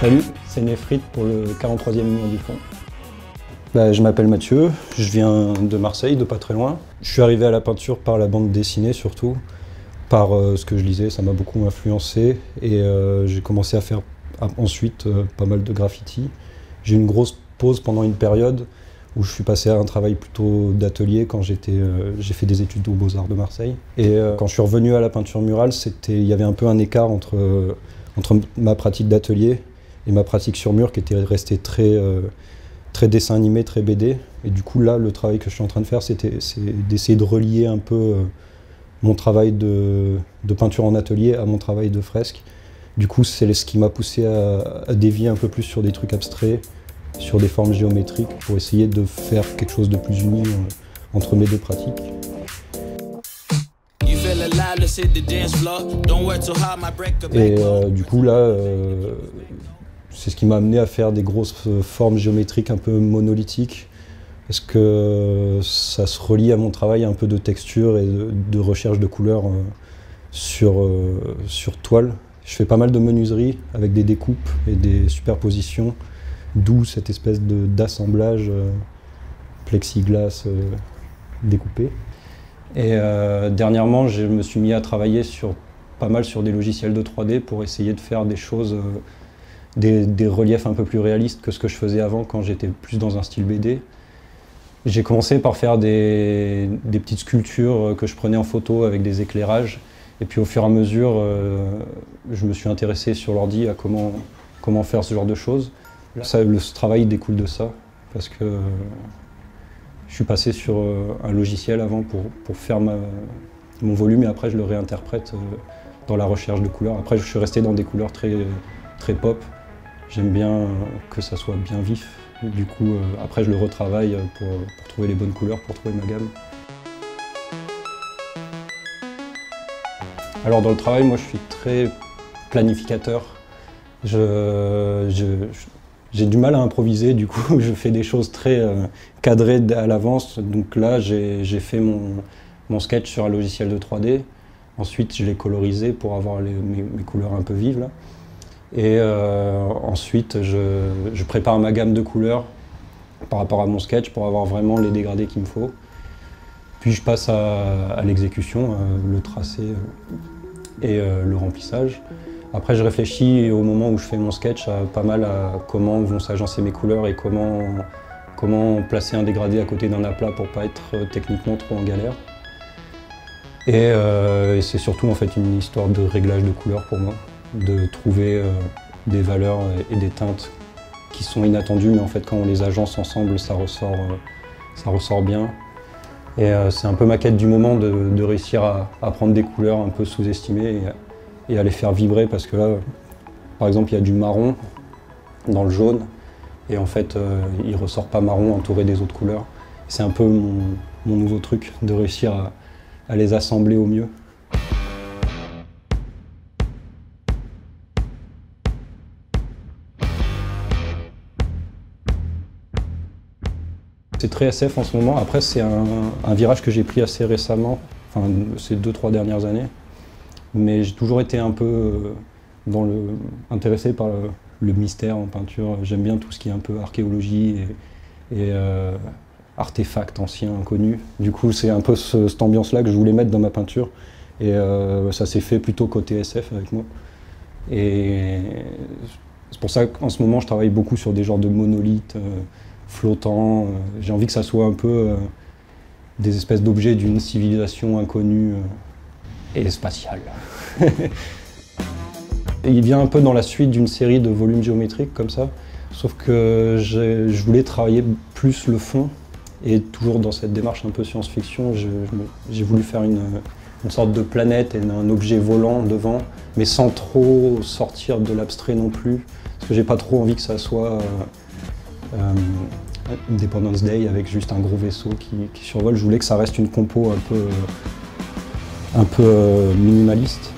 Salut, c'est Nefrit pour le 43e numéro du fond. Je m'appelle Mathieu, je viens de Marseille, de pas très loin. Je suis arrivé à la peinture par la bande dessinée surtout, par ce que je lisais, ça m'a beaucoup influencé et j'ai commencé à faire ensuite pas mal de graffiti. J'ai eu une grosse pause pendant une période où je suis passé à un travail plutôt d'atelier quand j'ai fait des études aux Beaux-Arts de Marseille. Et quand je suis revenu à la peinture murale, il y avait un peu un écart entre ma pratique d'atelier et ma pratique sur mur qui était restée très dessin animé, très BD. Et du coup là, le travail que je suis en train de faire, c'est d'essayer de relier un peu mon travail de peinture en atelier à mon travail de fresque. Du coup, c'est ce qui m'a poussé à dévier un peu plus sur des trucs abstraits, sur des formes géométriques, pour essayer de faire quelque chose de plus uni entre mes deux pratiques. Et du coup là, c'est ce qui m'a amené à faire des grosses formes géométriques un peu monolithiques, parce que ça se relie à mon travail un peu de texture et de recherche de couleurs sur toile. Je fais pas mal de menuiserie avec des découpes et des superpositions, d'où cette espèce d'assemblage plexiglas découpé. Et dernièrement, je me suis mis à travailler pas mal sur des logiciels de 3D pour essayer de faire des choses, des reliefs un peu plus réalistes que ce que je faisais avant quand j'étais plus dans un style BD. J'ai commencé par faire des petites sculptures que je prenais en photo avec des éclairages. Et puis au fur et à mesure, je me suis intéressé sur l'ordi à comment faire ce genre de choses. Ce travail découle de ça, parce que je suis passé sur un logiciel avant pour faire mon volume, et après je le réinterprète dans la recherche de couleurs. Après je suis resté dans des couleurs très pop. J'aime bien que ça soit bien vif. Du coup, après je le retravaille pour trouver les bonnes couleurs, pour trouver ma gamme. Alors dans le travail, moi je suis très planificateur. J'ai du mal à improviser, du coup je fais des choses très cadrées à l'avance. Donc là j'ai fait mon sketch sur un logiciel de 3D. Ensuite je l'ai colorisé pour avoir mes couleurs un peu vives là. Et ensuite je prépare ma gamme de couleurs par rapport à mon sketch pour avoir vraiment les dégradés qu'il me faut. Puis je passe à l'exécution, le tracé et le remplissage. Après je réfléchis au moment où je fais mon sketch pas mal à comment vont s'agencer mes couleurs et comment placer un dégradé à côté d'un aplat pour pas être techniquement trop en galère. Et c'est surtout en fait une histoire de réglage de couleurs pour moi, de trouver des valeurs et des teintes qui sont inattendues, mais en fait quand on les agence ensemble, ça ressort bien. Et c'est un peu ma quête du moment de réussir à prendre des couleurs un peu sous-estimées et à les faire vibrer, parce que là, par exemple, il y a du marron dans le jaune, et en fait, il ressort pas marron entouré des autres couleurs. C'est un peu mon nouveau truc, de réussir à les assembler au mieux. C'est très SF en ce moment. Après, c'est un virage que j'ai pris assez récemment, enfin ces 2-3 dernières années. Mais j'ai toujours été un peu intéressé par le mystère en peinture. J'aime bien tout ce qui est un peu archéologie et artefacts anciens, inconnus. Du coup, c'est un peu cette ambiance-là que je voulais mettre dans ma peinture. Et ça s'est fait plutôt côté SF avec moi. Et c'est pour ça qu'en ce moment, je travaille beaucoup sur des genres de monolithes flottants. J'ai envie que ça soit un peu des espèces d'objets d'une civilisation inconnue et spatiale. Il vient un peu dans la suite d'une série de volumes géométriques comme ça, sauf que je voulais travailler plus le fond, et toujours dans cette démarche un peu science-fiction, j'ai voulu faire une sorte de planète et un objet volant devant, mais sans trop sortir de l'abstrait non plus, parce que j'ai pas trop envie que ça soit Independence Day avec juste un gros vaisseau qui survole. Je voulais que ça reste une compo un peu minimaliste.